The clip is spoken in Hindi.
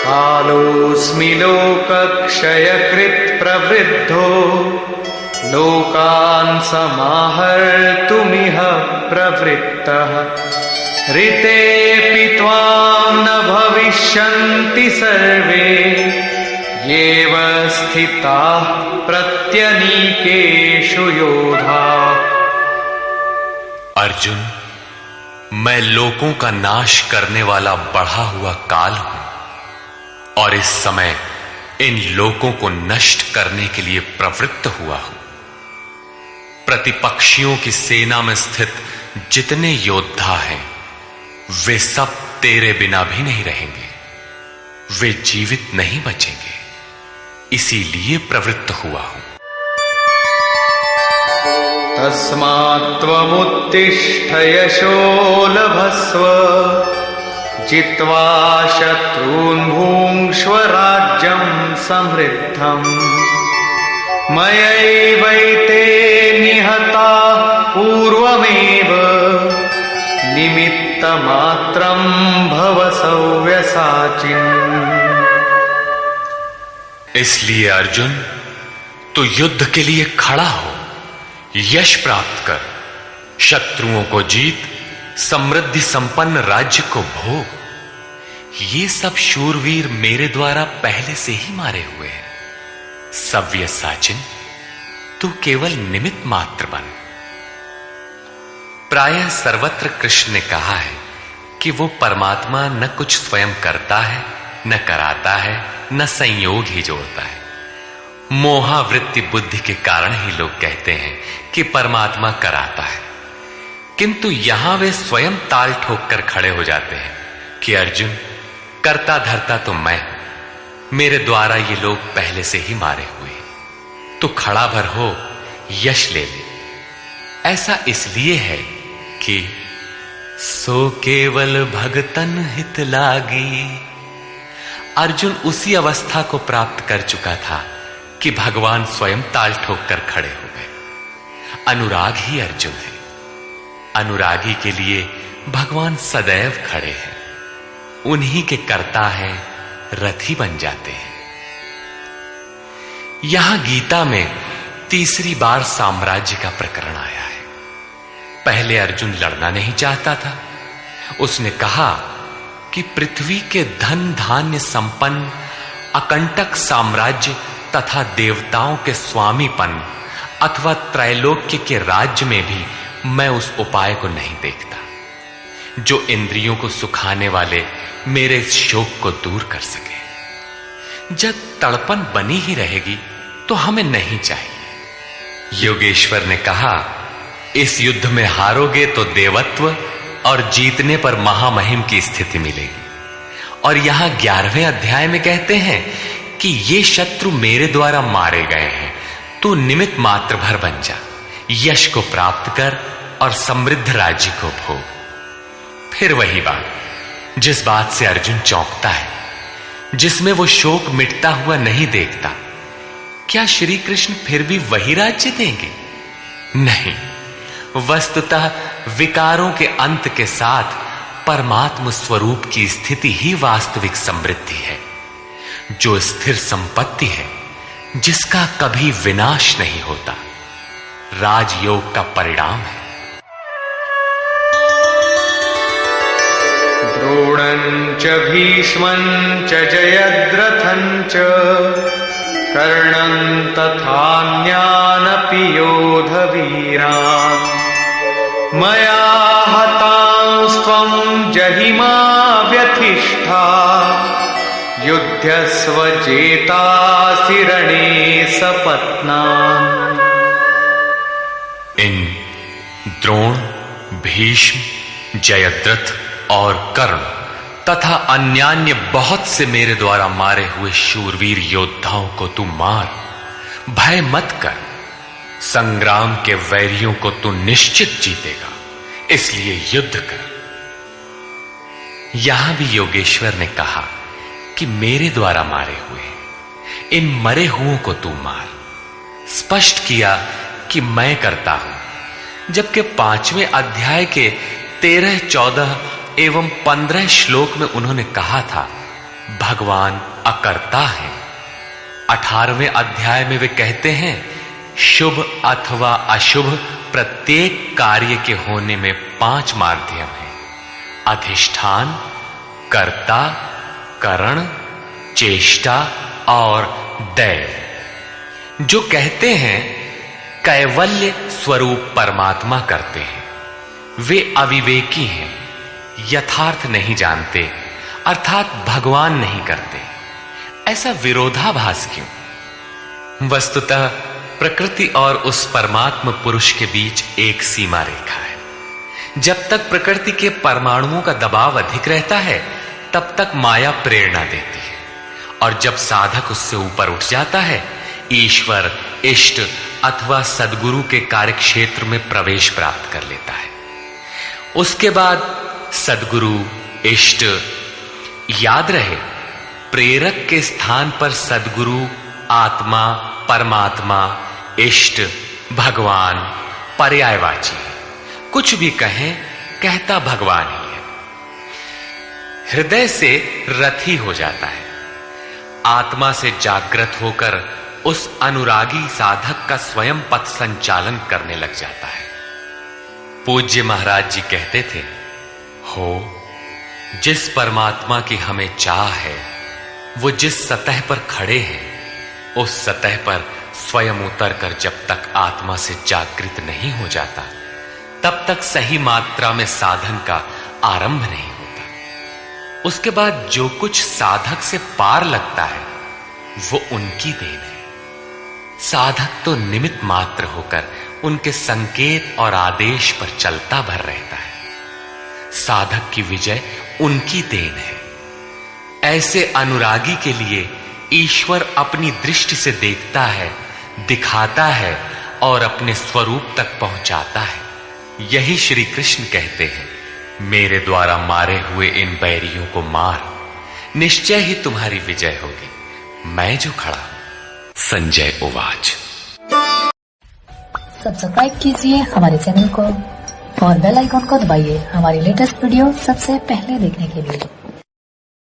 कालोऽस्मि लोकक्षयकृत् प्रवृद्धो लोकान् समाहर्तुमिह प्रवृत्तः ऋतेऽपि त्वां न भविष्यन्ति सर्वे येव स्थिताः प्रत्यनीकेषु योधा। अर्जुन, मैं लोकों का नाश करने वाला बढ़ा हुआ काल हूं और इस समय इन लोकों को नष्ट करने के लिए प्रवृत्त हुआ हूं। प्रतिपक्षियों की सेना में स्थित जितने योद्धा हैं वे सब तेरे बिना भी नहीं रहेंगे, वे जीवित नहीं बचेंगे, इसीलिए प्रवृत्त हुआ हूं। तस्मात्त्वमुत्तिष्ठ यशो लभस्व जित्वा शत्रून् भुङ्क्ष्व राज्यं समृद्धम् मयैवैते निहताः पूर्वमेव निमित्तमात्रं भव सव्यसाचिन्। इसलिए अर्जुन, तू युद्ध के लिए खड़ा हो, यश प्राप्त कर, शत्रुओं को जीत, समृद्धि संपन्न राज्य को भोग। ये सब शूरवीर मेरे द्वारा पहले से ही मारे हुए हैं। सव्यसाचिन, तू केवल निमित्त मात्र बन। प्रायः सर्वत्र कृष्ण ने कहा है कि वो परमात्मा न कुछ स्वयं करता है, न कराता है, न संयोग ही जोड़ता है। मोहावृत्ति बुद्धि के कारण ही लोग कहते हैं कि परमात्मा कराता है, किंतु यहां वे स्वयं ताल ठोक कर खड़े हो जाते हैं कि अर्जुन, करता धरता तो मैं हूं, मेरे द्वारा ये लोग पहले से ही मारे हुए, तो खड़ा भर हो, यश ले ले। ऐसा इसलिए है कि सो केवल भगतन हित लागी। अर्जुन उसी अवस्था को प्राप्त कर चुका था कि भगवान स्वयं ताल ठोक कर खड़े हो गए। अनुराग ही अर्जुन है। अनुरागी के लिए भगवान सदैव खड़े हैं, उन्हीं के कर्ता है, रथी बन जाते हैं। यहां गीता में तीसरी बार साम्राज्य का प्रकरण आया है। पहले अर्जुन लड़ना नहीं चाहता था। उसने कहा कि पृथ्वी के धन धान्य संपन्न अकंटक साम्राज्य तथा देवताओं के स्वामीपन अथवा त्रैलोक्य के राज्य में भी मैं उस उपाय को नहीं देखता जो इंद्रियों को सुखाने वाले मेरे इस शोक को दूर कर सके। जब तड़पन बनी ही रहेगी तो हमें नहीं चाहिए। योगेश्वर ने कहा, इस युद्ध में हारोगे तो देवत्व और जीतने पर महामहिम की स्थिति मिलेगी। और यहां 11वें अध्याय में कहते हैं कि ये शत्रु मेरे द्वारा मारे गए हैं, तू निमित्त मात्र भर बन जा, यश को प्राप्त कर और समृद्ध राज्य को भोग। फिर वही बात, जिस बात से अर्जुन चौंकता है, जिसमें वो शोक मिटता हुआ नहीं देखता, क्या श्री कृष्ण फिर भी वही राज्य देंगे? नहीं, वस्तुतः विकारों के अंत के साथ परमात्म स्वरूप की स्थिति ही वास्तविक समृद्धि है, जो स्थिर संपत्ति है, जिसका कभी विनाश नहीं होता, राजयोग का परिणाम है। द्रोणं च भीष्मं च जयद्रथं च कर्णं तथान्यानपि योधवीरान् मया हतांस्त्वं जहिमा व्यथिष्ठा युध्यस्व जेतासि रणे सपत्नान्। इन द्रोण, भीष्म, जयद्रथ और कर्ण तथा अन्यान्य बहुत से मेरे द्वारा मारे हुए शूरवीर योद्धाओं को तू मार, भय मत कर। संग्राम के वैरियों को तू निश्चित जीतेगा, इसलिए युद्ध कर। यहां भी योगेश्वर ने कहा कि मेरे द्वारा मारे हुए इन मरे हुओं को तू मार। स्पष्ट किया कि मैं करता हूं, जबकि 5वें अध्याय के 13, 14 एवं 15 श्लोक में उन्होंने कहा था भगवान अकर्ता है। 18वें अध्याय में वे कहते हैं, शुभ अथवा अशुभ प्रत्येक कार्य के होने में 5 माध्यम हैं: अधिष्ठान, कर्ता, करण, चेष्टा और दैव। जो कहते हैं कैवल्य स्वरूप परमात्मा करते हैं, वे अविवेकी हैं, यथार्थ नहीं जानते, अर्थात भगवान नहीं करते। ऐसा विरोधाभास क्यों? वस्तुतः प्रकृति और उस परमात्म पुरुष के बीच एक सीमा रेखा है। जब तक प्रकृति के परमाणुओं का दबाव अधिक रहता है, तब तक माया प्रेरणा देती है, और जब साधक उससे ऊपर उठ जाता है, ईश्वर, इष्ट अथवा सद्गुरु के कार्यक्षेत्र में प्रवेश प्राप्त कर लेता है। उसके बाद सद्गुरु, इष्ट, याद रहे प्रेरक के स्थान पर सद्गुरु, आत्मा, परमात्मा, इष्ट, भगवान पर्यायवाची है। कुछ भी कहें, कहता भगवान ही है। हृदय से रथी हो जाता है। आत्मा से जागृत होकर उस अनुरागी साधक का स्वयं पथ संचालन करने लग जाता है। पूज्य महाराज जी कहते थे, हो जिस परमात्मा की हमें चाह है, वो जिस सतह पर खड़े हैं, उस सतह पर स्वयं उतरकर जब तक आत्मा से जागृत नहीं हो जाता, तब तक सही मात्रा में साधन का आरंभ नहीं होता। उसके बाद जो कुछ साधक से पार लगता है, वो उनकी देन है। साधक तो निमित्त मात्र होकर उनके संकेत और आदेश पर चलता भर रहता है। साधक की विजय उनकी देन है। ऐसे अनुरागी के लिए ईश्वर अपनी दृष्टि से देखता है, दिखाता है और अपने स्वरूप तक पहुंचाता है। यही श्री कृष्ण कहते हैं, मेरे द्वारा मारे हुए इन बैरियों को मार, निश्चय ही तुम्हारी विजय होगी। मैं जो खड़ा हूं। संजय उवाच। सब्सक्राइब कीजिए हमारे चैनल को और बेल आइकॉन को दबाइए हमारी लेटेस्ट वीडियो सबसे पहले देखने के लिए।